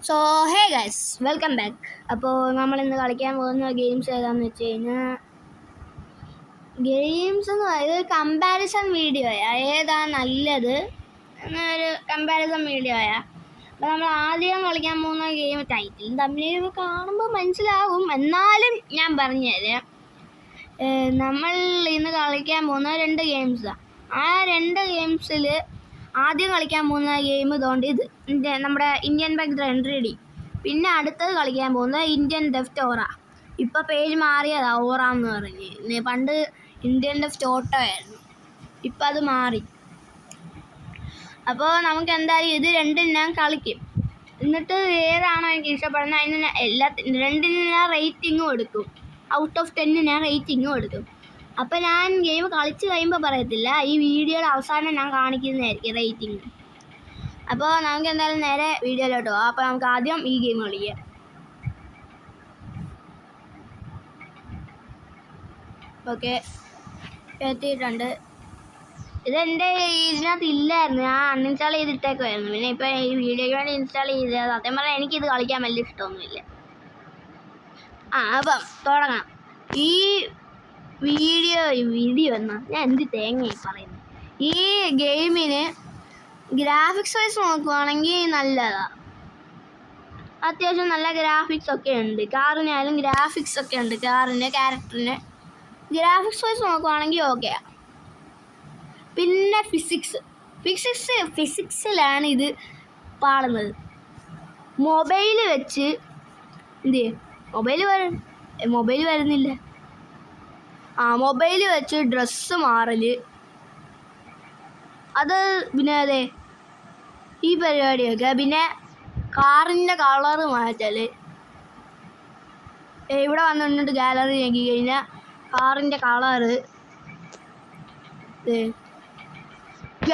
So hey guys, welcome back. അപ്പോൾ നമ്മളിന്ന് കളിക്കാൻ പോകുന്ന ഗെയിംസ് ഏതാണെന്ന് വെച്ച് കഴിഞ്ഞാൽ ഗെയിംസ് എന്ന് പറയുന്നത് കമ്പാരിസൺ വീഡിയോയാ. ഏതാണ് നല്ലത് എന്നൊരു കമ്പാരിസൺ വീഡിയോയാ. അപ്പോൾ നമ്മൾ ആദ്യം കളിക്കാൻ പോകുന്ന ഗെയിം ടൈറ്റിലും തമ്മിൽ കാണുമ്പോൾ മനസ്സിലാവും, എന്നാലും ഞാൻ പറഞ്ഞുതരാം. നമ്മൾ ഇന്ന് കളിക്കാൻ പോകുന്ന 2 ഗെയിംസാണ്. ആ 2 ഗെയിംസിൽ ആദ്യം കളിക്കാൻ പോകുന്ന ഗെയിം ഇതുകൊണ്ട് ഇത് നമ്മുടെ ഇന്ത്യൻ ബാങ്ക് റെൻട്രേഡി. പിന്നെ അടുത്തത് കളിക്കാൻ പോകുന്നത് ഇന്ത്യൻ ഡെഫ്റ്റ് ഓറ. ഇപ്പോൾ പേര് മാറിയതാ, ഓറ എന്ന് പറഞ്ഞ്. പണ്ട് ഇന്ത്യൻ ഡെഫ്റ്റ് ഓട്ടോ ആയിരുന്നു, ഇപ്പം അത് മാറി. അപ്പോൾ നമുക്ക് എന്തായാലും ഇത് രണ്ടും ഞാൻ കളിക്കും. എന്നിട്ട് ഏതാണോ എനിക്ക് ഇഷ്ടപ്പെടുന്നത് അതിന് രണ്ടിനും ഞാൻ റേറ്റിങ്ങും എടുക്കും. ഔട്ട് ഓഫ് 10 ഞാൻ റേറ്റിങ്ങും എടുക്കും. അപ്പോൾ ഞാൻ ഗെയിം കളിച്ച് കഴിയുമ്പോൾ പറയത്തില്ല, ഈ വീഡിയോയുടെ അവസാനം ഞാൻ കാണിക്കുന്നതായിരിക്കും റേറ്റിംഗ്. അപ്പോൾ നമുക്ക് എന്തായാലും നേരെ വീഡിയോയിലോട്ട് പോകാം. അപ്പോൾ നമുക്ക് ആദ്യം ഈ ഗെയിം കളിക്കാം. ഓക്കെ, എത്തിയിട്ടുണ്ട്. ഇതെൻ്റെ ഇതിനകത്ത് ഇല്ലായിരുന്നു, ഞാൻ അൺഇൻസ്റ്റാൾ ചെയ്തിട്ടേക്കുമായിരുന്നു. പിന്നെ ഇപ്പോൾ ഈ വീഡിയോയ്ക്ക് വേണ്ടി ഇൻസ്റ്റാൾ ചെയ്തത്. സത്യം പറഞ്ഞാൽ എനിക്കിത് കളിക്കാൻ വലിയ ഇഷ്ടമൊന്നുമില്ല. അപ്പം തുടങ്ങാം. ഈ വീഡിയോ എന്നാൽ ഞാൻ എന്ത് തേങ്ങയായി പറയുന്നു. ഈ ഗെയിമിന് ഗ്രാഫിക്സ് വൈസ് നോക്കുവാണെങ്കിൽ നല്ലതാണ്. അത്യാവശ്യം നല്ല ഗ്രാഫിക്സ് ഒക്കെ ഉണ്ട്. കാറിനായാലും ഗ്രാഫിക്സ് ഒക്കെ ഉണ്ട്. കാറിൻ്റെ ക്യാരക്ടറിന് ഗ്രാഫിക്സ് വൈസ് നോക്കുവാണെങ്കിൽ ഓക്കെയാണ്. പിന്നെ ഫിസിക്സിലാണ് ഇത് പാടുന്നത്. മൊബൈൽ വെച്ച് എന്ത് ചെയ്യും? മൊബൈൽ വരുന്നില്ല. മൊബൈൽ വെച്ച് ഡ്രസ്സ് മാറല്, അത് പിന്നെ അതെ ഈ പരിപാടിയൊക്കെ. പിന്നെ കാറിൻ്റെ കളറ് മാറ്റൽ. ഇവിടെ വന്നിട്ട് ഗാലറി നോക്കി കഴിഞ്ഞാൽ കാറിൻ്റെ കളറ്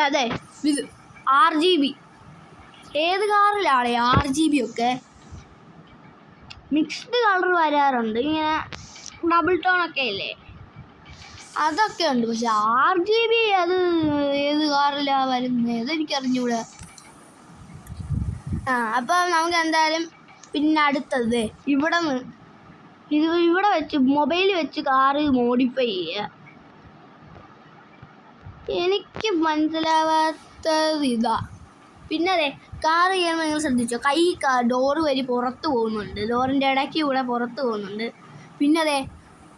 അതെ ഇത് RGB. ഏത് കാറിലാണ് RGB ഒക്കെ മിക്സ്ഡ് കളർ വരാറുണ്ട്. ഇങ്ങനെ ഡബിൾ ടോണൊക്കെ ഇല്ലേ, അതൊക്കെ ഉണ്ട്. പക്ഷെ RGB അത് ഏത് കാറിലാണ് വരുന്നത് അതെനിക്കറിഞ്ഞൂടാ. അപ്പം നമുക്ക് എന്തായാലും പിന്നെ അടുത്തത് ഇവിടെ വെച്ച് മൊബൈൽ വെച്ച് കാറ് മോഡിഫൈ ചെയ്യുക. എനിക്ക് മനസ്സിലാവാത്തത് ഇതാ. പിന്നെ അതെ കാറ് ചെയ്യുമ്പോൾ നിങ്ങൾ ശ്രദ്ധിച്ചോ, ഡോറ് വഴി പുറത്ത് പോകുന്നുണ്ട്, ഡോറിൻ്റെ ഇടയ്ക്ക് കൂടെ പുറത്ത് പോകുന്നുണ്ട്. പിന്നെ അതെ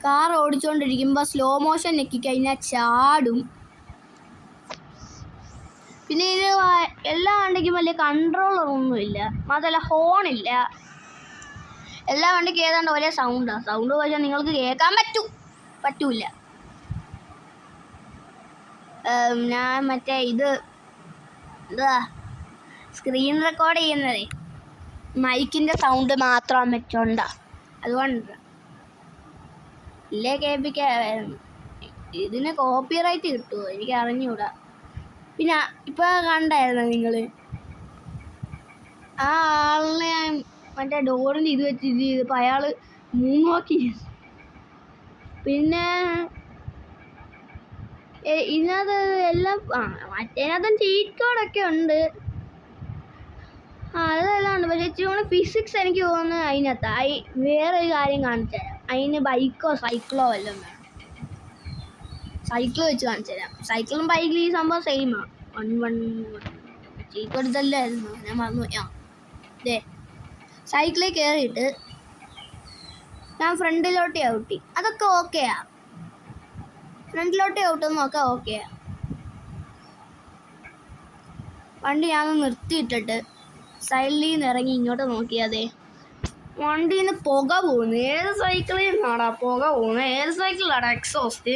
കാർ ഓടിച്ചുകൊണ്ടിരിക്കുമ്പോൾ സ്ലോ മോഷൻ ഞെക്കിക്കഴിഞ്ഞാൽ ചാടും. പിന്നെ ഇത് എല്ലാ വണ്ടിക്കും വലിയ കൺട്രോളറൊന്നുമില്ല, മാത്രമല്ല ഹോണില്ല. എല്ലാ വണ്ടിക്കും ഏതാണ്ട് ഒരേ സൗണ്ടാണ്. സൗണ്ട് വെച്ചാൽ നിങ്ങൾക്ക് കേൾക്കാൻ പറ്റൂല. ഞാൻ മറ്റേ എന്താ സ്ക്രീൻ റെക്കോർഡ് ചെയ്യുന്നതേ മൈക്കിൻ്റെ സൗണ്ട് മാത്രം വെച്ചോണ്ടാ, അതുകൊണ്ട് ഇല്ലേ കേൾപ്പിക്കാമായിരുന്നു. ഇതിന് കോപ്പിറൈറ്റ് കിട്ടുമോ എനിക്ക് അറിഞ്ഞൂടാ. പിന്നെ ഇപ്പോൾ കണ്ടായിരുന്നു നിങ്ങൾ ആ ആളിനെ മറ്റേ ഡോറിൻ്റെ ഇത് വെച്ചിട്ട് ചെയ്തപ്പോൾ അയാൾ മൂന്നോക്കി. പിന്നെ ഇതിനകത്ത് എല്ലാം മറ്റേനകത്തും ചീറ്റ് കോഡൊക്കെ ഉണ്ട്. അതെല്ലാം ഉണ്ട്. പക്ഷേ ഇച്ചിരി ഫിസിക്സ് എനിക്ക് തോന്നുന്നത് അതിനകത്ത് വേറൊരു കാര്യം കാണിച്ചു തരാം. അതിന് ബൈക്കോ സൈക്കിളോ വല്ലതും വേണം. സൈക്കിൾ വെച്ച് കാണിച്ചു തരാം. സൈക്കിളും ബൈക്കിലും ഈ സംഭവം സെയിമാണ്. 1 ചീറ്റ് എടുത്തല്ലായിരുന്നു, ഞാൻ മറന്നു. ദേ സൈക്കിളിൽ കയറിയിട്ട് ഞാൻ ഫ്രണ്ടിലോട്ട് ഔട്ടി, അതൊക്കെ ഓക്കെയാ. ഫ്രണ്ടിലോട്ട് ഔട്ടുന്നൊക്കെ ഓക്കെയാ. വണ്ടി ഞാൻ നിർത്തിയിട്ടിട്ട് സൈഡിൽ നിന്ന് ഇറങ്ങി ഇങ്ങോട്ട് നോക്കിയാതെ വണ്ടിയിൽ നിന്ന് പുക പോകുന്നു. ഏത് സൈക്കിളിൽ നിന്നാടാ പുക പോകുന്നത്? ഏത് സൈക്കിളിലാടാ എക്സോസ്റ്റ്?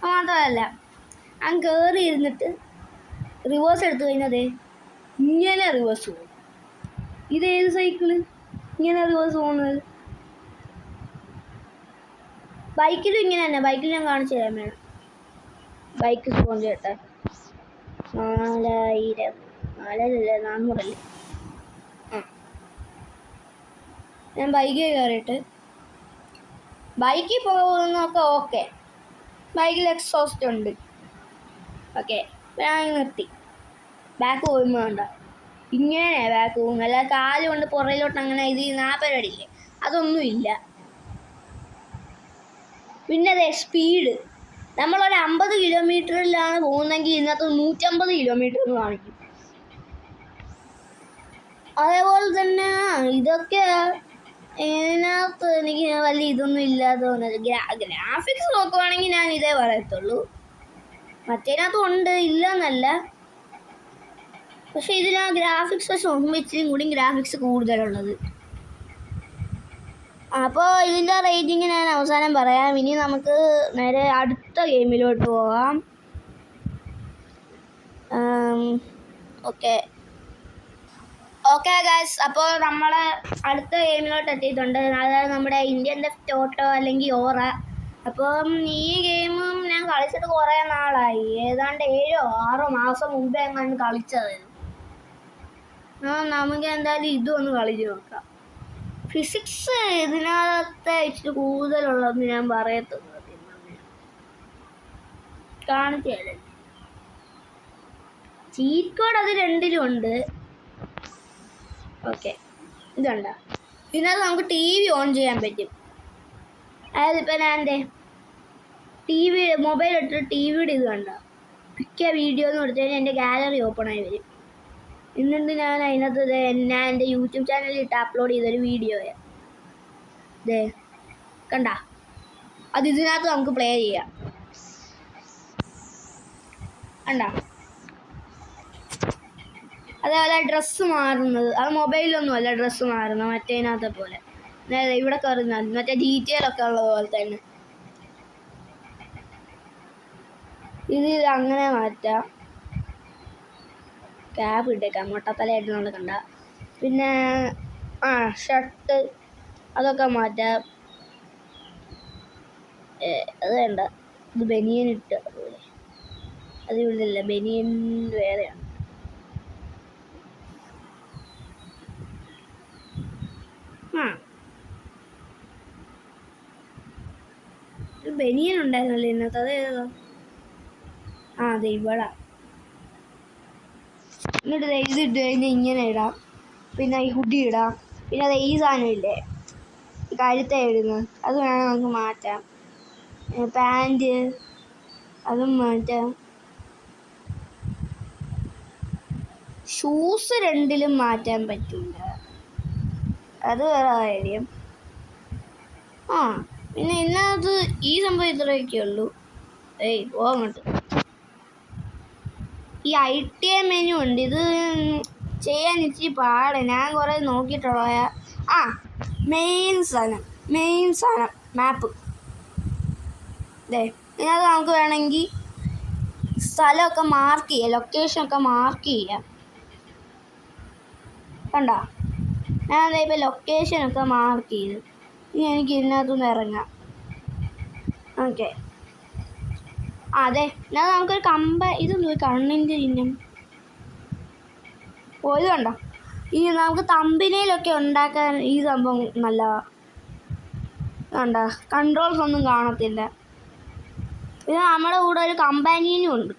മാത്രമല്ല ഞാൻ കയറി ഇരുന്നിട്ട് റിവേഴ്സ് എടുത്തു കഴിഞ്ഞതേ ഇങ്ങനെ റിവേഴ്സ് പോകും. ഇതേത് സൈക്കിള് ഇങ്ങനെ റിവേഴ്സ് പോകുന്നത്? ബൈക്കിലും ഇങ്ങനെ തന്നെ. ബൈക്കിൽ ഞാൻ കാണിച്ചു തരാൻ വേണം. ബൈക്ക് സ്പോൺ ചെയ്യട്ടെ. 400 ഞാൻ ബൈക്കിൽ കയറിയിട്ട് ബൈക്കിൽ പോകുന്നതൊക്കെ ഓക്കെ. ബൈക്കിൽ എക്സോസ്റ്റ് ഉണ്ട്. ഓക്കെ, ഞാൻ നിർത്തി. ബാക്ക് പോകുമ്പോൾ വേണ്ട. ഇങ്ങനെ ബാക്ക് പോകും, അല്ല കാല് കൊണ്ട് പുറയിലോട്ട് അങ്ങനെ ഇത് ആ പരിപാടിയില്ലേ, അതൊന്നുമില്ല. പിന്നെ അതെ സ്പീഡ്, നമ്മളൊരു 50 കിലോമീറ്ററിലാണ് പോകുന്നതെങ്കിൽ ഇതിനകത്ത് 150 കിലോമീറ്റർ എന്ന് കാണിക്കും. അതേപോലെ തന്നെ ഇതൊക്കെ ഇതിനകത്ത് എനിക്ക് വലിയ ഇതൊന്നും ഇല്ലാതെ തോന്നുന്നത്. ഗ്രാഫിക്സ് നോക്കുവാണെങ്കിൽ ഞാൻ ഇതേ പറയത്തുള്ളൂ. മറ്റേതിനകത്തും ഉണ്ട്, ഇല്ല എന്നല്ല. പക്ഷെ ഇതിന് ഗ്രാഫിക്സ് വെച്ച് നോക്കുമ്പോൾ ഇച്ചിരി കൂടി ഗ്രാഫിക്സ് കൂടുതലുള്ളത്. അപ്പോൾ ഇതിൻ്റെ റേറ്റിംഗ് ഞാൻ അവസാനം പറയാം. ഇനി നമുക്ക് നേരെ അടുത്ത ഗെയിമിലോട്ട് പോകാം. ഓക്കെ ഗൈസ്, അപ്പോൾ നമ്മൾ അടുത്ത ഗെയിമിലോട്ട് എത്തിയിട്ടുണ്ട്. അതായത് നമ്മുടെ ഇന്ത്യൻ ലെഫ്റ്റ് ഓട്ടോ അല്ലെങ്കിൽ ഓറ. അപ്പം ഈ ഗെയിമും ഞാൻ കളിച്ചിട്ട് കുറേ നാളായി, ഏതാണ്ട് 7-6 മാസം മുമ്പേ ഞാൻ കളിച്ചത്. നമുക്ക് എന്തായാലും ഇതും ഒന്ന് കളിച്ച് നോക്കാം. ഫിസിക്സ് ഇതിനകത്തെ ഇച്ചിരി കൂടുതലുള്ളതെന്ന് ഞാൻ പറയത്തുള്ളൂ. കാണിച്ചല്ലേ, ചീറ്റ് കോഡ് അത് രണ്ടിലും ഉണ്ട്. ഓക്കെ, ഇതുണ്ട. ഇതിനകത്ത് നമുക്ക് TV ഓൺ ചെയ്യാൻ പറ്റും. അതായത് ഇപ്പം ഞാൻ എൻ്റെ TV മൊബൈൽ എടുത്തിട്ട് TVയുടെ ഇത് കണ്ട മിക്ക വീഡിയോ എന്ന് കൊടുത്തു കഴിഞ്ഞാൽ എൻ്റെ ഗാലറി ഓപ്പൺ ആയി വരും. എന്നിട്ട് ഞാൻ അതിനകത്ത് ഞാൻ എൻ്റെ യൂട്യൂബ് ചാനലിൽ ഇട്ട് അപ്ലോഡ് ചെയ്തൊരു വീഡിയോയാണ് ഇതേ കണ്ട. അത് ഇതിനകത്ത് നമുക്ക് പ്ലേ ചെയ്യാം. കണ്ട, അതേപോലെ ഡ്രസ്സ് മാറുന്നത്, അത് മൊബൈലൊന്നും അല്ല ഡ്രസ്സ് മാറുന്നത്, മറ്റേതിനകത്തെ പോലെ. ഇവിടെ കയറുന്നത് മറ്റേ ഡീറ്റെയിലൊക്കെ ഉള്ളത് പോലെ തന്നെ ഇത് അങ്ങനെ മാറ്റാം. ക്യാബ് ഇട്ടേക്കാം, മുട്ടത്തലയായിട്ട് നമ്മൾ കണ്ട. പിന്നെ ഷർട്ട് അതൊക്കെ മാറ്റാം. അത് വേണ്ട, ഇത് ബനിയൻ ഇട്ട് അതുപോലെ. അത് ഇവിടെ ഇല്ല, ബനിയൻ വേറെയാണ്. ബനിയൻ ഉണ്ടായിരുന്നല്ലോ ഇന്നത്തെ, അത് ഏതാ? അതെ ഇവിടെ. എന്നിട്ട് ഇതിട്ട് കഴിഞ്ഞാൽ ഇങ്ങനെ ഇടാം. പിന്നെ ഈ ഹുഡി ഇടാം. പിന്നെ അത് ഈ സാധനം ഇല്ലേ, ഈ കഴുത്തെ ഇടുന്നത്, അത് വേണം നമുക്ക് മാറ്റാം. പാൻറ് അതും മാറ്റാം. ഷൂസ് രണ്ടിലും മാറ്റാൻ പറ്റില്ല, അത് വേറെ കാര്യം. പിന്നെ ഇന്നത് ഈ സംഭവം ഇത്രയൊക്കെ ഉള്ളൂ. പോകങ്ങോട്ട്. ഈ ITA മെനു ഉണ്ട്, ഇത് ചെയ്യാൻ ഇച്ചിരി പാട്. ഞാൻ കുറേ നോക്കിയിട്ടുള്ള മെയിൻ സാധനം മാപ്പ്. ഇതിനകത്ത് നമുക്ക് വേണമെങ്കിൽ സ്ഥലമൊക്കെ മാർക്ക് ചെയ്യാം, ലൊക്കേഷനൊക്കെ മാർക്ക് ചെയ്യാം. കണ്ട, ഞാൻ ഇപ്പോൾ ലൊക്കേഷനൊക്കെ മാർക്ക് ചെയ്ത്. ഇനി എനിക്ക് ഇതിനകത്തുനിന്ന് ഇറങ്ങാം. ഓക്കെ, അതെ. എന്നാൽ നമുക്കൊരു ഇതൊന്നും കണ്ണിൻ്റെ ചിഹ്നം ഇത് കണ്ടോ. ഈ നമുക്ക് തമ്പിനയിലൊക്കെ ഉണ്ടാക്കാൻ ഈ സംഭവം നല്ലതാണ്. കണ്ട, കൺട്രോൾസ് ഒന്നും കാണത്തില്ല. ഇത് നമ്മുടെ കൂടെ ഒരു കമ്പാനിയനും ഉണ്ട്,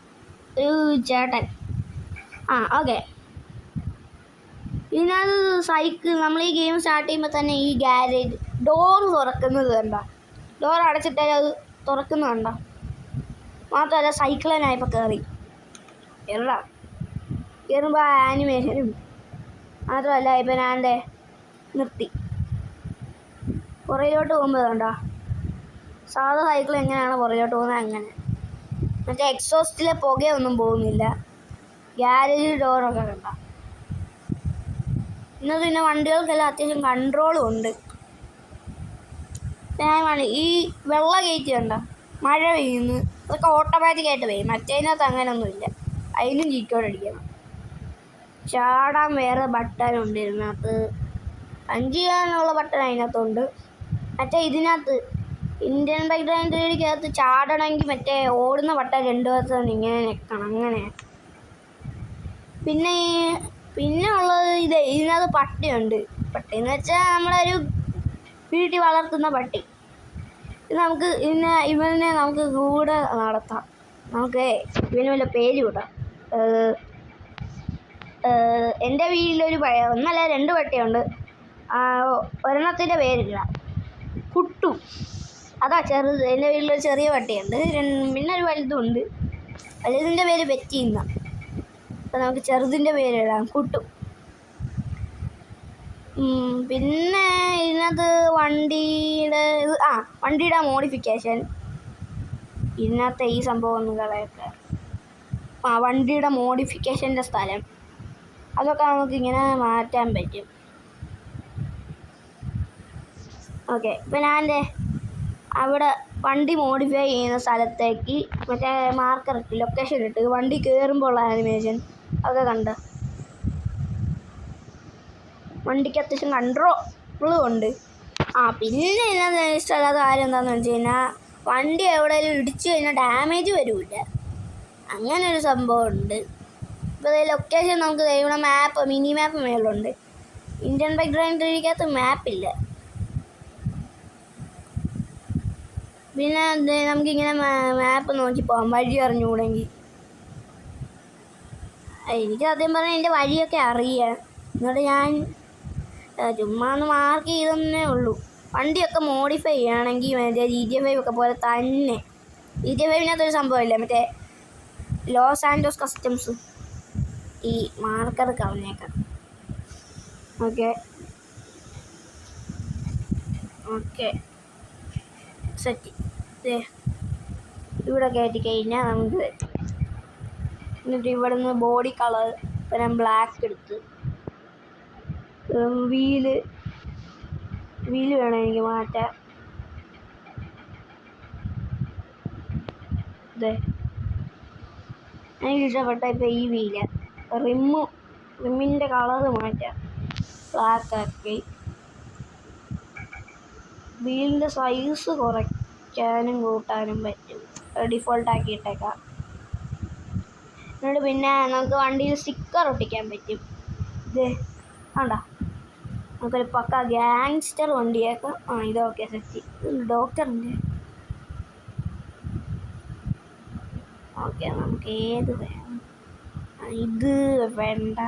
ഒരു ചേട്ടൻ. ഓക്കെ. ഇതിനകത്ത് സൈക്കിൾ, നമ്മൾ ഈ ഗെയിം സ്റ്റാർട്ട് ചെയ്യുമ്പോൾ തന്നെ ഈ ഗാരേജ് ഡോർ തുറക്കുന്നത് കണ്ട, ഡോർ അടച്ചിട്ടാൽ അത് തുറക്കുന്നത് കണ്ട. മാത്രമല്ല സൈക്കിളിനായപ്പോൾ കയറുമ്പോൾ ആനിമേഷനും. മാത്രമല്ല ഇപ്പം ഞാൻ നിർത്തി പുറയിലോട്ട് പോകുമ്പോൾ കണ്ടോ, സാധാ സൈക്കിൾ എങ്ങനെയാണ് പുറയിലോട്ട് പോകുന്നത് അങ്ങനെ. മറ്റേ എക്സോസ്റ്റിലെ പുകയൊന്നും പോകുന്നില്ല. ഗ്യാരേജ് ഡോറൊക്കെ കണ്ട. ഇന്നത് പിന്നെ വണ്ടികൾക്കെല്ലാം അത്യാവശ്യം കൺട്രോളും ഉണ്ട്. ഈ വെള്ള ഗേറ്റ് കണ്ട, മഴ പെയ്യുന്നു, അതൊക്കെ ഓട്ടോമാറ്റിക്കായിട്ട് പെയ്യും. മറ്റേതിനകത്ത് അങ്ങനെയൊന്നുമില്ല, അതിനും ചീറ്റോടടിക്കണം. ചാടാൻ വേറെ ബട്ടനുണ്ട് ഇതിനകത്ത്, പഞ്ച് ചെയ്യാനുള്ള ബട്ടൺ അതിനകത്തുണ്ട്. മറ്റേ ഇതിനകത്ത് ഇന്ത്യൻ ബൈക്ക് ഡ്രൈവിനകത്ത് ചാടണമെങ്കിൽ മറ്റേ ഓടുന്ന ബട്ടൺ 2 ഭാഗത്തുനിന്ന് ഇങ്ങനെ നിൽക്കണം, അങ്ങനെ. പിന്നെ ഉള്ളത് ഇതിനകത്ത് പട്ടിയുണ്ട്. പട്ടിയെന്ന് വെച്ചാൽ നമ്മളൊരു വീട്ടിൽ വളർത്തുന്ന പട്ടി. ഇത് നമുക്ക് ഇവനെ നമുക്ക് കൂടെ നടത്താം. നമുക്ക് ഇവന് വല്ല പേര് കൂട്ടാം. എൻ്റെ വീട്ടിലൊരു ഒന്നല്ല 2 പട്ടിയുണ്ട്. ഒരെണ്ണത്തിൻ്റെ പേരില്ല, കുട്ടു. അതാ ചെറുത്. എൻ്റെ വീട്ടിലൊരു ചെറിയ പട്ടിയുണ്ട്, പിന്നെ ഒരു വലുതുണ്ട്. വലുതിൻ്റെ പേര് ബെറ്റി എന്നാണ്. അപ്പം നമുക്ക് ചെറുതിൻ്റെ പേരിടാം, കുട്ടു. പിന്നെ ഇതിനകത്ത് വണ്ടിയുടെ മോഡിഫിക്കേഷൻ. ഇതിനകത്ത് ഈ സംഭവം ഒന്ന് കളയട്ടെ. വണ്ടിയുടെ മോഡിഫിക്കേഷൻ്റെ സ്ഥലം, അതൊക്കെ നമുക്കിങ്ങനെ മാറ്റാൻ പറ്റും. ഓക്കെ, ഇപ്പം ഞാൻ അവിടെ വണ്ടി മോഡിഫൈ ചെയ്യുന്ന സ്ഥലത്തേക്ക് മറ്റേ മാർക്കർ ഇട്ട് ലൊക്കേഷൻ ഇട്ട് വണ്ടി കയറുമ്പോൾ ഉള്ള ആനിമേഷൻ അതൊക്കെ കണ്ട് വണ്ടിക്ക് അത്യാവശ്യം കൺട്രോളും ഉണ്ട്. പിന്നെ ഇതിനകത്ത് ഇഷ്ടമല്ലാത്ത കാര്യം എന്താണെന്ന് വെച്ച് കഴിഞ്ഞാൽ വണ്ടി എവിടെയെങ്കിലും ഇടിച്ചു കഴിഞ്ഞാൽ ഡാമേജ് വരില്ല. അങ്ങനെ ഒരു സംഭവം ഉണ്ട്. ഇപ്പോൾ ലൊക്കേഷൻ നമുക്ക് ഇവിടെ മിനി മാപ്പ് മേലുണ്ട്. ഇന്ത്യൻ ബൈക്ക് ഡ്രൈവിംഗ് 3 മാപ്പില്ല. പിന്നെ നമുക്കിങ്ങനെ മാപ്പ് നോക്കി പോകാം, വഴി അറിഞ്ഞുകൂടെങ്കിൽ. എനിക്ക് സത്യം പറഞ്ഞാൽ എൻ്റെ വഴിയൊക്കെ അറിയാം. എന്നിട്ട് ഞാൻ ചുമ്മാ ഒന്ന് മാർക്ക് ചെയ്തേ ഉള്ളൂ. വണ്ടിയൊക്കെ മോഡിഫൈ ചെയ്യുകയാണെങ്കിൽ മറ്റേ GTA 5 ഒക്കെ പോലെ തന്നെ. GTA 5-നകത്തൊരു സംഭവമില്ല, മറ്റേ ലോസ് ആൻഡോസ് കസ്റ്റംസ്. ഈ മാർക്കർ കളഞ്ഞേക്കാം. Okay set. ഇവിടെ കയറ്റി കഴിഞ്ഞാൽ നമുക്ക് എന്നിട്ട് ഇവിടെ നിന്ന് ബോഡി കളർ ഇപ്പം ഞാൻ ബ്ലാക്ക് എടുത്ത്. വീല് വേണം എനിക്ക് മാറ്റാൻ. എനിക്ക് ഇഷ്ടപ്പെട്ട ഇപ്പം ഈ വീല്. റിമ്മിൻ്റെ കളറ് മാറ്റാം, ബ്ലാക്ക് ആക്കി. വീലിൻ്റെ സൈസ് കുറയ്ക്കാനും കൂട്ടാനും പറ്റും, ഡിഫോൾട്ട് ആക്കിയിട്ടേക്കാം. എന്നിട്ട് പിന്നെ നമുക്ക് വണ്ടിയിൽ സ്റ്റിക്കർ ഒട്ടിക്കാൻ പറ്റും. കണ്ടോ, നമുക്കൊരു പക്ക ഗ്യാങ്സ്റ്റർ വണ്ടിയേക്കാം. ഇതൊക്കെ സെറ്റ്. ഡോക്ടറിൻ്റെ ഓക്കെ, നമുക്ക് ഏത് വേണം? ഇത് വേണ്ട.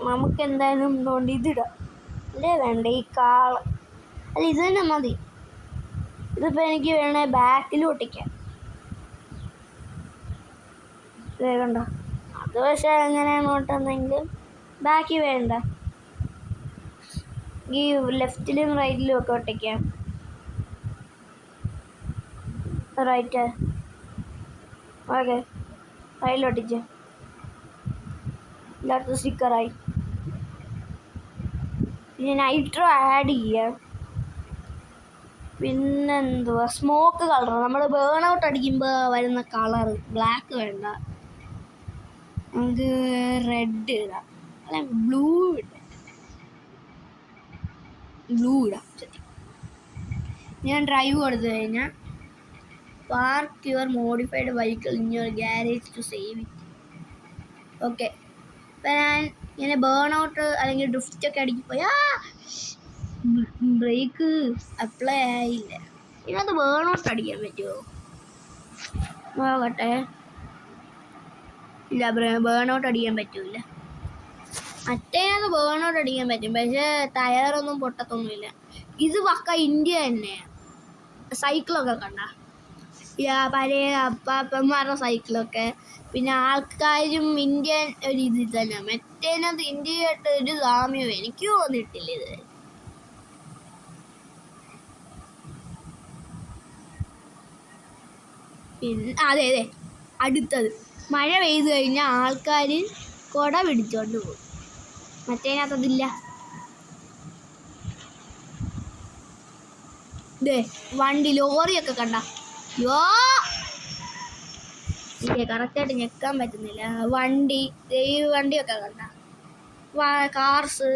നമുക്ക് എന്തായാലും എന്തുകൊണ്ട് ഇതിടാം അല്ലേ? വേണ്ട ഈ അല്ല, ഇത് തന്നെ മതി. ഇതിപ്പോൾ എനിക്ക് വേണേ ബാക്കിൽ ഒട്ടിക്കാം. കണ്ടോ, അത് പക്ഷേ എങ്ങനെയാണ് ഓട്ടുന്നെങ്കിൽ ബാക്കിൽ വേണ്ട, ഈ ലെഫ്റ്റിലും റൈറ്റിലും ഒക്കെ ഒട്ടിക്കാം. റൈറ്റ് ഓക്കെ, റൈറ്റിലൊട്ടിച്ച് ഇല്ലാത്ത സ്റ്റിക്കറായി. പിന്നെ നൈട്രോ ആഡ് ചെയ്യാം. പിന്നെന്തുവാ, സ്മോക്ക് കളർ. നമ്മൾ ബേൺ ഔട്ട് അടിക്കുമ്പോൾ വരുന്ന കളർ ബ്ലാക്ക് വേണ്ട, നമുക്ക് റെഡ് ഇടാം. അല്ല, ബ്ലൂ ഇടാം. ഞാൻ ഡ്രൈവ് കൊടുത്തു കഴിഞ്ഞാൽ park your modified vehicle in your garage to save it. Okay, ഇപ്പം ഞാൻ ഇങ്ങനെ ബേൺ ഔട്ട് അല്ലെങ്കിൽ ഡ്രിഫ്റ്റൊക്കെ അടിക്കിപ്പോയി ബ്രേക്ക് അപ്ലൈ ആയില്ല. ഇതിനകത്ത് ബേൺ ഔട്ട് അടിക്കാൻ പറ്റുമോ നോക്കട്ടെ. ഇല്ല, ബേൺ ഔട്ട് അടിക്കാൻ പറ്റൂല. മറ്റേത് ബേൺ ഔട്ട് അടിക്കാൻ പറ്റും, പക്ഷേ ടയറൊന്നും പൊട്ടത്തൊന്നുമില്ല. ഇത് പക്ക ഇന്ത്യ തന്നെയാണ്. സൈക്കിളൊക്കെ കണ്ട പഴയ അപ്പാപ്പന്മാരുടെ സൈക്കിളൊക്കെ. പിന്നെ ആൾക്കാരും ഇന്ത്യൻ ഒരു ഇതിൽ തന്നെ. മറ്റേനകത്ത് ഇന്ത്യയായിട്ട് ഒരു സാമ്യവും എനിക്ക് തോന്നിയിട്ടില്ല ഇത്. പിന്നെ അതെ അടുത്തത്, മഴ പെയ്തു കഴിഞ്ഞാൽ ആൾക്കാർ കുട പിടിച്ചോണ്ട് പോകും. മറ്റേനകത്തതില്ല. വണ്ടി ലോറിയൊക്കെ കണ്ട കറക്റ്റായിട്ട് ഞെക്കാൻ പറ്റുന്നില്ല. വണ്ടിയൊക്കെ കണ്ട കാർസ്,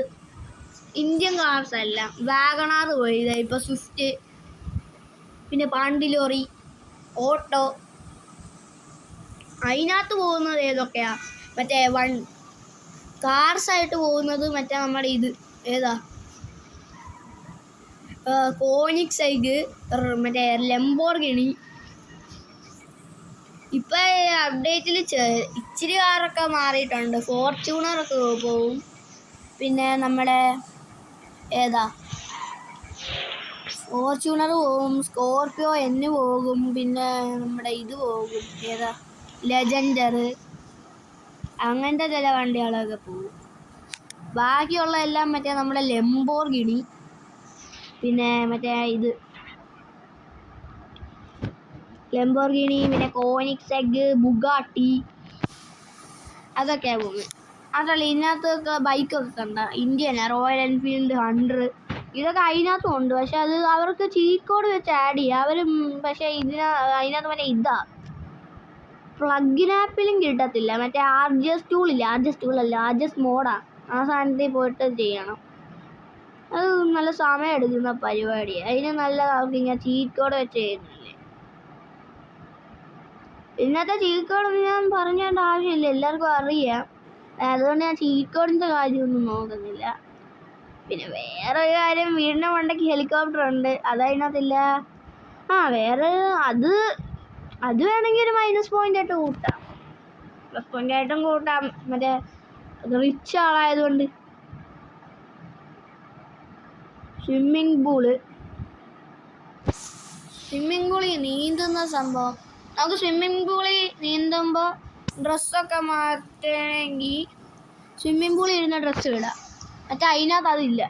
ഇന്ത്യൻ കാർസ് അല്ല, വാഗണാർ പോയി. ഇപ്പൊ സ്വിഫ്റ്റ്, പിന്നെ പാണ്ടി ലോറി, ഓട്ടോ. അതിനകത്ത് പോകുന്നത് ഏതൊക്കെയാ? മറ്റേ കാർസായിട്ട് പോകുന്നത് മറ്റേ നമ്മുടെ ഇത് ഏതാ, കോനിക്സൈഗ്, മറ്റേ ലംബോർഗിനി. ഇപ്പം അപ്ഡേറ്റിൽ ഇച്ചിരി കാറൊക്കെ മാറിയിട്ടുണ്ട്. ഫോർച്യൂണറൊക്കെ പോവും. പിന്നെ നമ്മുടെ ഫോർച്യൂണർ പോവും, സ്കോർപിയോ എന്ന് പോകും, പിന്നെ നമ്മുടെ ഇത് പോകും, ലെജൻഡർ, അങ്ങനത്തെ ചില വണ്ടികളൊക്കെ പോവും. ബാക്കിയുള്ള എല്ലാം മറ്റേ നമ്മുടെ ലംബോർഗിനി, പിന്നെ മറ്റേ ലംബോർഗിനി, പിന്നെ കോനിക്സെഗ്, ബുഗാട്ടി, അതൊക്കെയാണ് പോകുന്നത്. അതല്ല ഇതിനകത്തൊക്കെ ബൈക്കൊക്കെ കണ്ട ഇന്ത്യൻ റോയൽ എൻഫീൽഡ് 100 ഇതൊക്കെ അതിനകത്തും ഉണ്ട്. പക്ഷെ അത് അവർക്ക് ചീറ്റ് കോഡ് വെച്ച് ആഡ് ചെയ്യുക അവർ. പക്ഷേ അതിനകത്ത് മറ്റേ പ്ലഗിൻ ആപ്പിലും കിട്ടത്തില്ല. മറ്റേ ആർജസ് ടൂളല്ല, ആർജസ് മോഡാ. ആ സാധനത്തിൽ പോയിട്ട് ചെയ്യണം. അത് നല്ല സമയം എടുക്കുന്ന പരിപാടിയാണ്. അതിന് നല്ല ഇങ്ങനെ ചീറ്റ് കോഡ് വെച്ച് ചെയ്യുന്നില്ലേ. ഇന്നത്തെ ചീറ്റ് കോഡൊന്നും ഞാൻ പറഞ്ഞേണ്ട ആവശ്യമില്ല, എല്ലാവർക്കും അറിയാം. അതുകൊണ്ട് ഞാൻ ചീറ്റ് കോഡിൻ്റെ കാര്യമൊന്നും നോക്കുന്നില്ല. പിന്നെ വേറൊരു കാര്യം, വീടിൻ്റെ മണ്ടയ്ക്ക് ഹെലികോപ്റ്റർ ഉണ്ട്, അതതിനകത്തില്ല. വേറെ അത് വേണമെങ്കിൽ ഒരു -പോയിൻ്റായിട്ട് കൂട്ടാം, +പോയിൻ്റായിട്ടും കൂട്ടാം. മറ്റേ റിച്ച് ആളായതുകൊണ്ട്. സ്വിമ്മിങ് പൂളിൽ നീന്തുന്ന സംഭവം. നമുക്ക് സ്വിമ്മിങ് പൂളിൽ നീന്തുമ്പോൾ ഡ്രസ്സൊക്കെ മാറ്റണമെങ്കിൽ സ്വിമ്മിങ് പൂളിൽ ഇരുന്ന ഡ്രസ്സ് ഇടാം. മറ്റേ അതിനകത്ത് അതില്ല.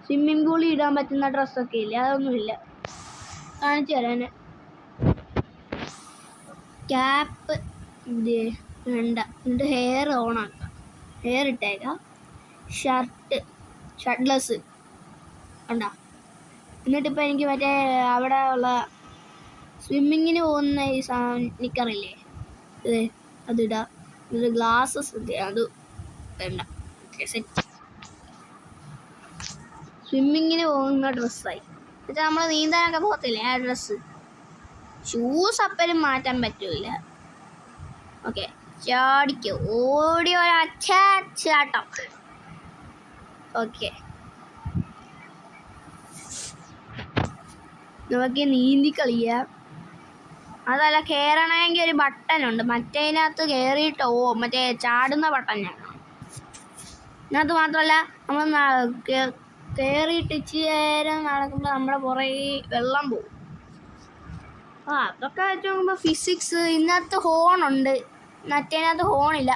സ്വിമ്മിങ് പൂളിൽ ഇടാൻ പറ്റുന്ന ഡ്രസ്സൊക്കെ ഇല്ല, അതൊന്നുമില്ല. കാണിച്ചു തരാൻ. ക്യാപ്പ് വേണ്ട, എന്നിട്ട് ഹെയർ ഓണാക്കാം, ഹെയർ ഇട്ടേക്കാം. ഷർട്ട്ലെസ് കണ്ട. എന്നിട്ടിപ്പോൾ എനിക്ക് മറ്റേ അവിടെ ഉള്ള സ്വിമ്മിങ്ങിന് പോകുന്ന ഈ നിക്കറില്ലേ, അതിടാം. ഇത് ഗ്ലാസ്സസ് അത് വേണ്ട. സെറ്റ്. സ്വിമ്മിങ്ങിന് പോകുന്ന ഡ്രസ്സായി. എന്നിട്ട് നമ്മൾ നീന്താനൊക്കെ പോകത്തില്ലേ ആ ഡ്രസ്സ്. ഷൂസ് അപ്പലും മാറ്റാൻ പറ്റൂല. ഓക്കെ, ചാടിക്കോ, ഓടി ഒരച്ചാട്ടം. ഓക്കെ, നമുക്ക് നീന്തി കളിക്കാം. അതല്ല, കയറണമെങ്കിൽ ഒരു ബട്ടനുണ്ട്, മറ്റേതിനകത്ത് കയറിയിട്ട് മറ്റേ ചാടുന്ന ബട്ടൺ ഞാൻ. ഇതിനകത്ത് മാത്രമല്ല, നമ്മൾ കയറിയിട്ട് ഇച്ചിരി നേരം നടക്കുമ്പോൾ നമ്മുടെ പുറകെ വെള്ളം പോകും. അതൊക്കെ വെച്ച് നോക്കുമ്പോൾ ഫിസിക്സ്. ഇതിനകത്ത് ഹോണുണ്ട്, മറ്റേതിനകത്ത് ഹോണില്ല.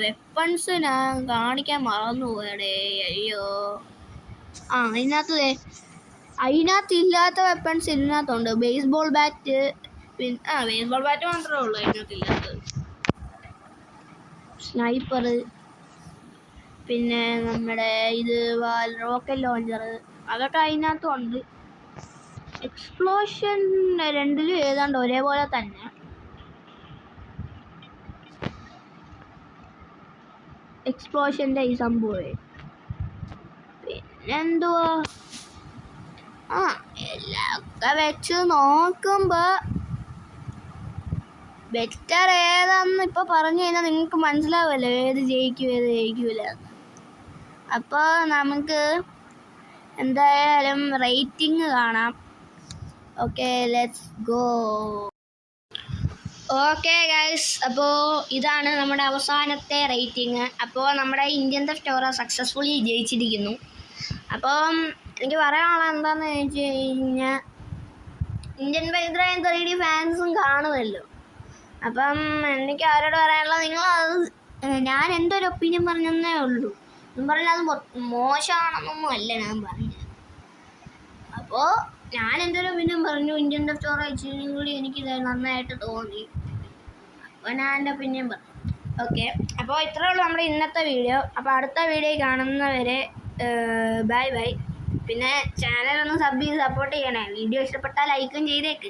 വെപ്പൺസ് ഞാൻ കാണിക്കാൻ മറന്നു പോയടേ, അയ്യോ. അതിനകത്ത് ഇല്ലാത്ത വെപ്പൺസ് ഇതിനകത്തുണ്ട്. ബേസ്ബോൾ ബാറ്റ്, പിന്നെ ബേസ്ബോൾ ബാറ്റ് മാത്രമേ ഉള്ളൂ അതിനകത്തില്ലാത്തത്. സ്നൈപ്പർ, പിന്നെ നമ്മുടെ റോക്കറ്റ് ലോഞ്ചർ, അതൊക്കെ അതിനകത്തും ഉണ്ട്. എക്സ്പ്ലോഷൻ രണ്ടിലും ഏതാണ്ട് ഒരേപോലെ തന്നെ. എക്സ്പ്ലോഷൻ്റെ ഈ സംഭവം. പിന്നെന്തുവാ, എല്ലാം വെച്ച് നോക്കുമ്പോൾ ബെറ്റർ ഏതാണെന്ന് ഇപ്പോൾ പറഞ്ഞു കഴിഞ്ഞാൽ നിങ്ങൾക്ക് മനസ്സിലാവുമല്ലോ, ഏത് ജയിക്കും ഏത് ജയിക്കൂല. അപ്പോൾ നമുക്ക് എന്തായാലും റേറ്റിംഗ് കാണാം. Okay, let's go. Okay guys, അപ്പോൾ ഇതാണ് നമ്മുടെ അവസാനത്തെ റേറ്റിംഗ്. അപ്പോൾ നമ്മുടെ ഇന്ത്യൻ സ്റ്റോർ സക്സസ്ഫുള്ളി ജയിച്ചിരിക്കുന്നു. അപ്പം എനിക്ക് പറയാനുള്ളത് എന്താണെന്ന് ചോദിച്ചു കഴിഞ്ഞാൽ, ഇന്ത്യൻ ഇത്രയും 3D ഫാൻസും കാണുമല്ലോ. അപ്പം എനിക്ക് അവരോട് പറയാനുള്ളത്, ഞാൻ എൻ്റെ ഒരു ഒപ്പീനിയൻ പറഞ്ഞതേ ഉള്ളൂ. ഞാൻ പറഞ്ഞാൽ അത് മോശമാണെന്നൊന്നും അല്ല ഞാൻ പറഞ്ഞത്. അപ്പോൾ ഞാൻ എൻ്റെ ഒരു ഒപ്പീനിയൻ പറഞ്ഞു. ഇന്ത്യൻ സ്റ്റോർ ഇച്ചിരിയും കൂടി എനിക്കിത് നന്നായിട്ട് തോന്നി. അപ്പോൾ ഞാൻ എൻ്റെ ഒപ്പീനിയൻ പറഞ്ഞു. ഓക്കെ, അപ്പോൾ ഇത്രയേ ഉള്ളൂ നമ്മുടെ ഇന്നത്തെ വീഡിയോ. അപ്പോൾ അടുത്ത വീഡിയോ കാണുന്നവരെ ബൈ ബൈ. പിന്നെ ചാനലൊന്ന് സബ് ചെയ്ത് സപ്പോർട്ട് ചെയ്യണേ. വീഡിയോ ഇഷ്ടപ്പെട്ടാൽ ലൈക്കും ചെയ്തേക്ക്.